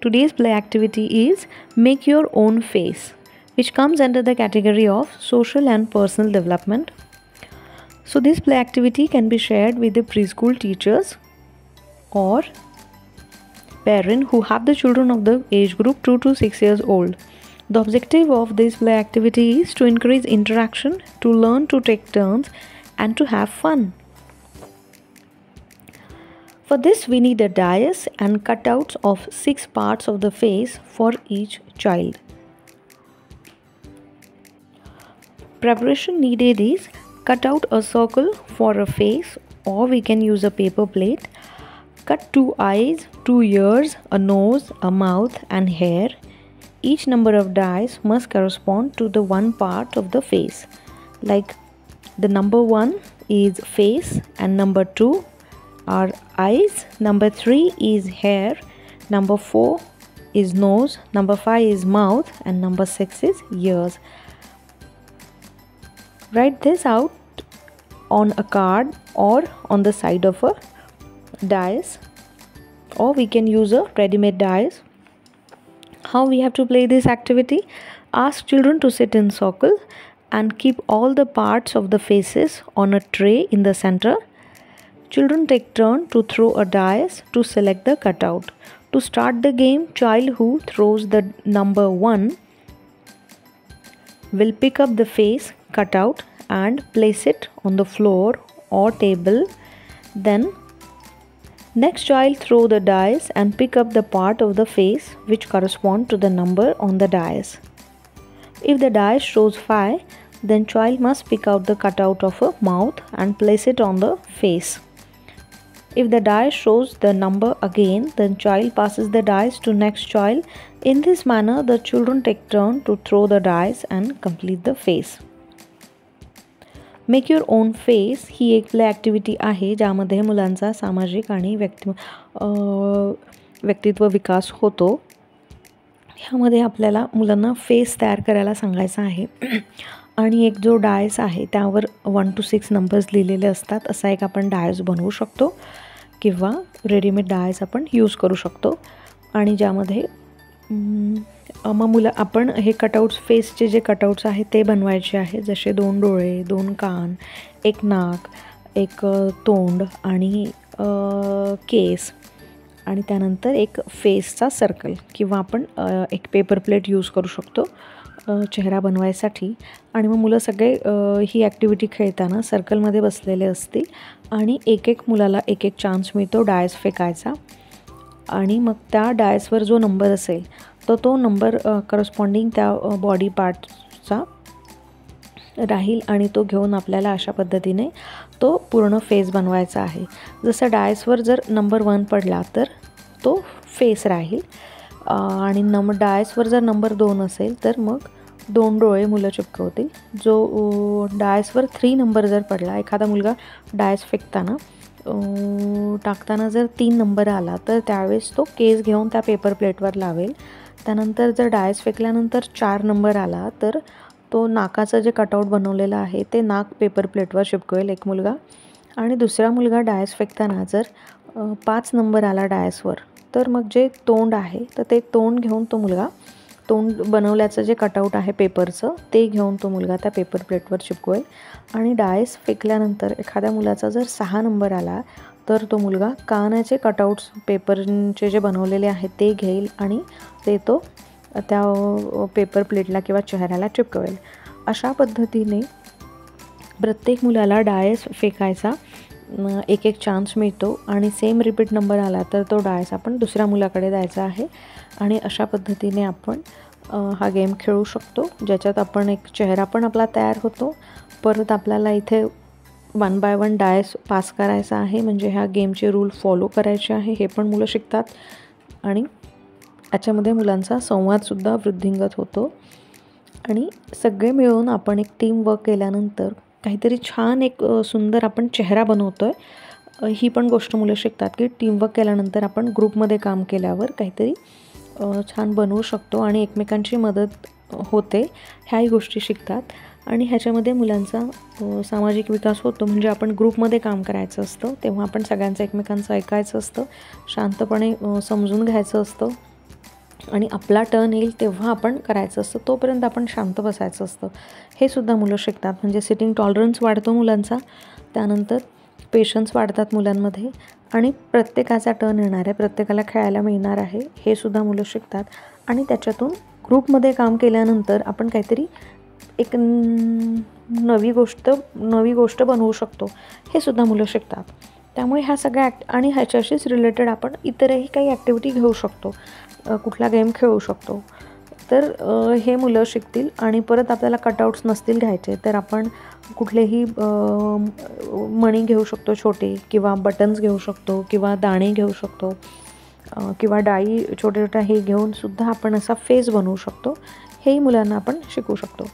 Today's play activity is Make Your Own Face, which comes under the category of social and personal development. So this play activity can be shared with the preschool teachers or parents who have the children of the age group 2 to 6 years old. The objective of this play activity is to encourage interaction, to learn to take turns, and to have fun. For this, we need a dais and cutouts of 6 parts of the face for each child. Preparation needed is cut out a circle for a face, or we can use a paper plate. Cut 2 eyes, 2 ears, a nose, a mouth, and hair. Each number of dice must correspond to the one part of the face. Like the number 1 is face and number 2 are eyes, number 3 is hair, number 4 is nose, number 5 is mouth, and number 6 is ears. Write this out on a card or on the side of a dice, or we can use a ready-made dice. How we have to play this activity? Ask children to sit in circle and keep all the parts of the faces on a tray in the center. Children take turn to throw a dice to select the cutout. To start the game, child who throws the number 1 will pick up the face cutout and place it on the floor or table. Then next child throw the dice and pick up the part of the face which correspond to the number on the dice. If the dice shows 5, then child must pick out the cutout of a mouth and place it on the face. If the dice shows the number again, then child passes the dice to next child. In this manner, the children take turn to throw the dice and complete the face. Make your own face ही एक play activity आहे ज्यामध्ये मुलांचा सामाजिक आणि व्यक्तित्व विकास होतो. ह्यामध्ये आपल्याला मुलांना फेस तयार करायला सांगायचा आहे आणि एक जो डायस आहे त्यावर 1 to 6 नंबर्स लिहिलेले असतात. असा एक आपण डायस बनवू शकतो किंवा रेडीमेड डायस आपण यूज करू शकतो. आणि ज्यामध्ये आपण हे कटआउट्स फेसचे जे कटआउट्स आहेत ते बनवायचे आहे. जसे 2 डोळे, 2 कान, 1 नाक, 1 तोंड आणि केस, आणि त्यानंतर एक फेसचा सर्कल किंवा आपण एक पेपर प्लेट यूज करू शकतो चेहरा बनवायसाठी. आणि मग मुलं सगळे ही ॲक्टिव्हिटी खेळताना सर्कलमध्ये बसलेले असतील आणि एक मुलाला एक चान्स मिळतो डायस फेकायचा. आणि मग त्या डायसवर जो नंबर असेल तर तो नंबर करस्पॉन्डिंग त्या बॉडी पार्टचा राहील आणि तो घेऊन आपल्याला अशा पद्धतीने तो पूर्ण फेस बनवायचा आहे. जसं डायसवर जर नंबर 1 पडला तर तो फेस राहील आणि डायसवर जर नंबर 2 असेल तर मग 2 डोळे मुलं चिपकवतील. जो डायसवर 3 नंबर जर पडला, एखादा मुलगा डायस फेकताना टाकताना जर 3 नंबर आला तर त्यावेळेस तो केस घेऊन त्या पेपर प्लेटवर लावेल. त्यानंतर जर डायस फेकल्यानंतर 4 नंबर आला तर तो नाकाचं जे कटआउट बनवलेलं आहे ते नाक पेपर प्लेटवर चिपकवेल एक मुलगा. आणि दुसरा मुलगा डायस फेकताना जर 5 नंबर आला डायसवर तर मग जे तोंड आहे तर ते तोंड घेऊन तो मुलगा तोंड बनवल्याचं जे कटआउट आहे पेपरचं ते घेऊन तो मुलगा त्या पेपर प्लेटवर चिपकवेल. आणि डायस फेकल्यानंतर एखाद्या मुलाचा जर 6 नंबर आला तर तो मुलगा कानाचे कटआउट्स पेपरचे जे बनवलेले आहेत ते घेईल आणि ते तो त्या पेपर प्लेटला किंवा चेहऱ्याला चिपकवेल. अशा पद्धतीने प्रत्येक मुलाला डायस फेकायचा एक चान्स मिळतो आणि सेम रिपीट नंबर आला तर तो डायस आपण दुसऱ्या मुलाकडे द्यायचा आहे. आणि अशा पद्धतीने आपण हा गेम खेळू शकतो ज्याच्यात आपण एक चेहरा पण आपला तयार होतो. परत आपल्याला इथे 1 by 1 डायस पास करायचा आहे, म्हणजे ह्या गेमचे रूल फॉलो करायचे आहे हे पण मुलं शिकतात. आणि याच्यामध्ये मुलांचा संवादसुद्धा वृद्धिंगत होतो. आणि सगळे मिळून आपण एक टीमवर्क केल्यानंतर काहीतरी छान एक सुंदर आपण चेहरा बनवतो आहे ही पण गोष्ट मुलं शिकतात की टीमवर्क केल्यानंतर आपण ग्रुपमध्ये काम केल्यावर काहीतरी छान बनवू शकतो आणि एकमेकांची मदत होते. ह्याही गोष्टी शिकतात. आणि ह्याच्यामध्ये मुलांचा सामाजिक विकास होतो. म्हणजे आपण ग्रुपमध्ये काम करायचं असतं तेव्हा आपण सगळ्यांचं एकमेकांचं ऐकायचं असतं, शांतपणे समजून घ्यायचं असतं आणि आपला टर्न येईल तेव्हा आपण करायचं असतं, तोपर्यंत आपण शांत बसायचं असतं. हे सुद्धा मुलं शिकतात. म्हणजे सिटिंग टॉलरन्स वाढतो मुलांचा, त्यानंतर पेशन्स वाढतात मुलांमध्ये आणि प्रत्येकाचा टर्न येणार आहे, प्रत्येकाला खेळायला मिळणार आहे, हे सुद्धा मुलं शिकतात. आणि त्याच्यातून ग्रुपमध्ये काम केल्यानंतर आपण काहीतरी एक नवी गोष्ट बनवू शकतो, हे सुद्धा मुलं शिकतात. त्यामुळे ह्या सगळ्या आणि ह्याच्याशीच रिलेटेड आपण इतरही काही ॲक्टिव्हिटी घेऊ शकतो, कुठला गेम खेळू शकतो. तर हे मुलं शिकतील. आणि परत आपल्याला कटआउट्स नसतील घ्यायचे तर आपण कुठलेही मणी घेऊ शकतो छोटे, किंवा बटन्स घेऊ शकतो, किंवा दाणे घेऊ शकतो, किंवा डाळी छोट्या छोट्या हे घेऊन सुद्धा आपण असा फेस बनवू शकतो. हेही मुलांना आपण शिकवू शकतो.